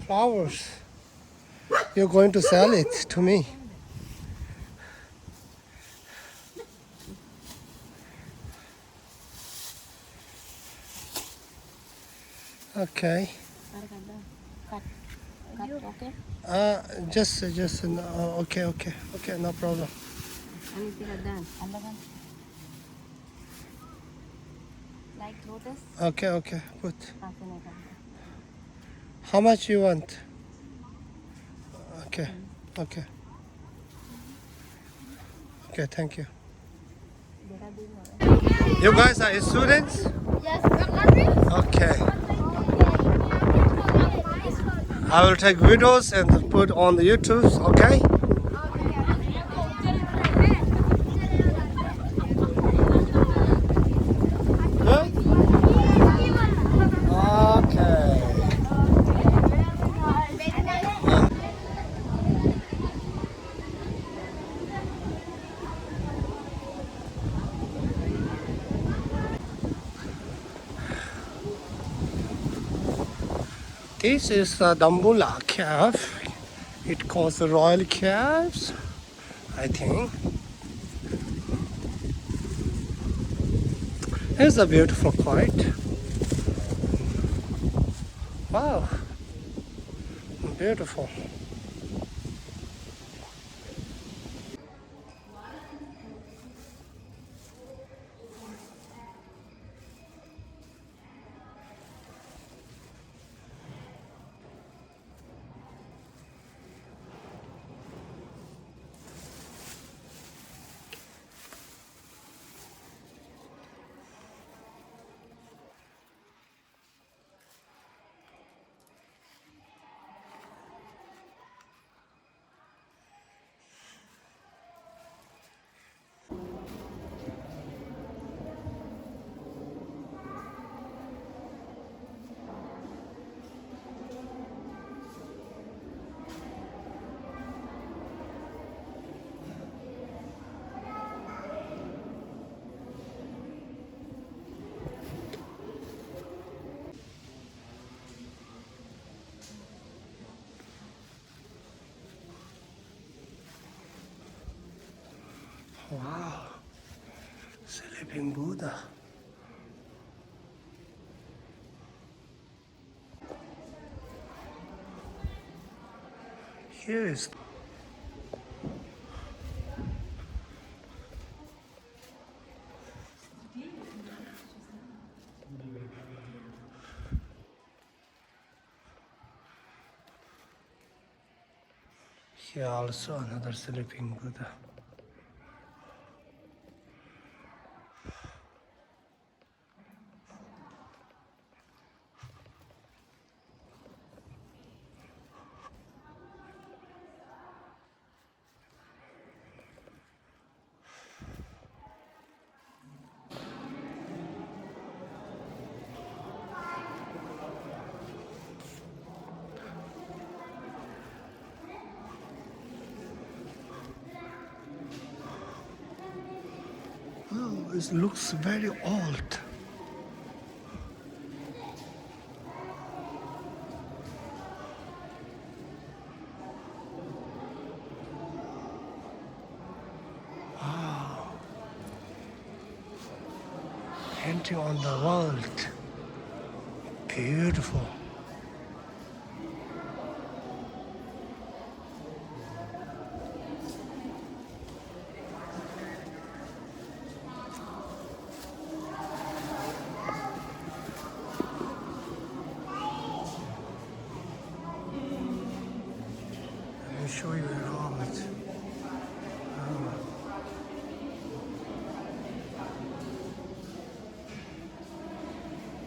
flowers. You're going to sell it to me. Okay. Okay. Just okay, no problem. Like lotus. Okay, put. How much you want? Okay. Okay, thank you. You guys are students? Yes. Okay. I will take videos and put on the YouTube, okay? Good? Okay. This is the Dambula cave. It calls the Royal Caves, I think. It's a beautiful quiet. Wow, beautiful. Wow, sleeping Buddha. Here is here also another sleeping Buddha. Oh, it looks very old. Painting on the world. Beautiful. Let me show you around.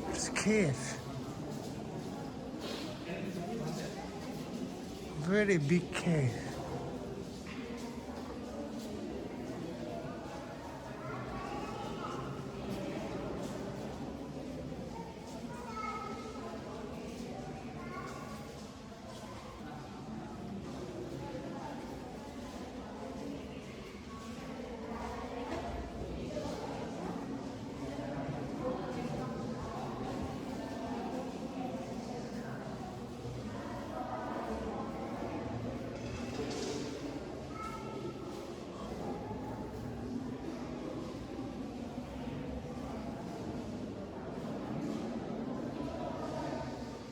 It's a cave. Very big cave.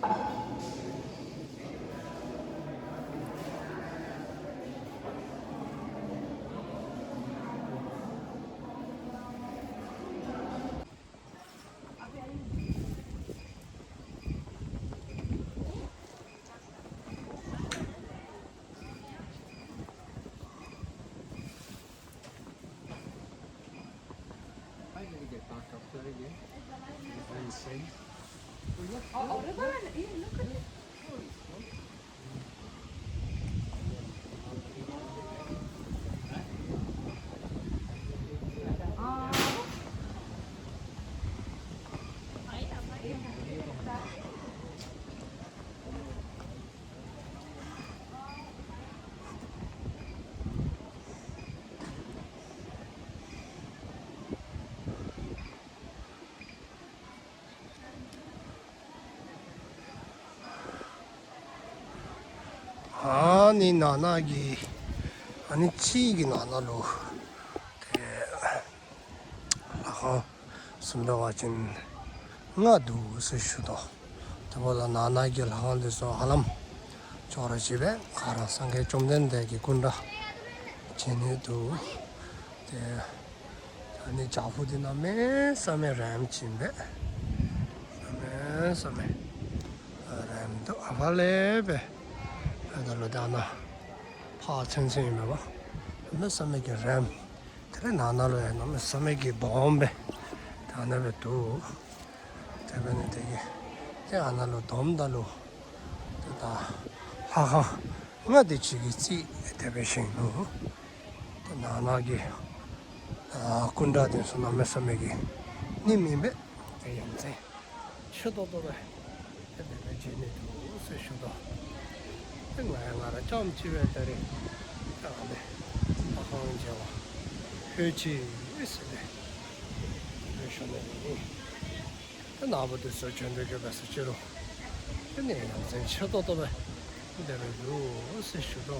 I gotta get back up there again. Very safe. 아니 나나기 아니 치기 나나로 아 숨겨가진 나도 스슈도 저보다 나나기를 하는데서 하람 저러 집에 가라 상계 좀 된대기 군다 쟤네도 아니 자후디나메 섬에 램친데 섬에 램도 아발레베 달로다나 파천신이면 봐. 몇 섬에게 램. 그래 나나로에 너무 섬에게 bombe. 다나베 또 대변에 되게 제 하나로 돔달로 다 하하 나도 지기지 대변신으로 나나게 아 군다데서 너무 섬에게 님이베 대연세 셔도도래 대변진이도 쓰셔도 ngài trong chi về tới đây đó này họ không chịu hơi chi ít đấy hơi xong rồi cái nào cũng được sự chuẩn bị cái bác sĩ rồi cái này là dân chưa tốt đâu vậy để rồi đủ sự sửa đó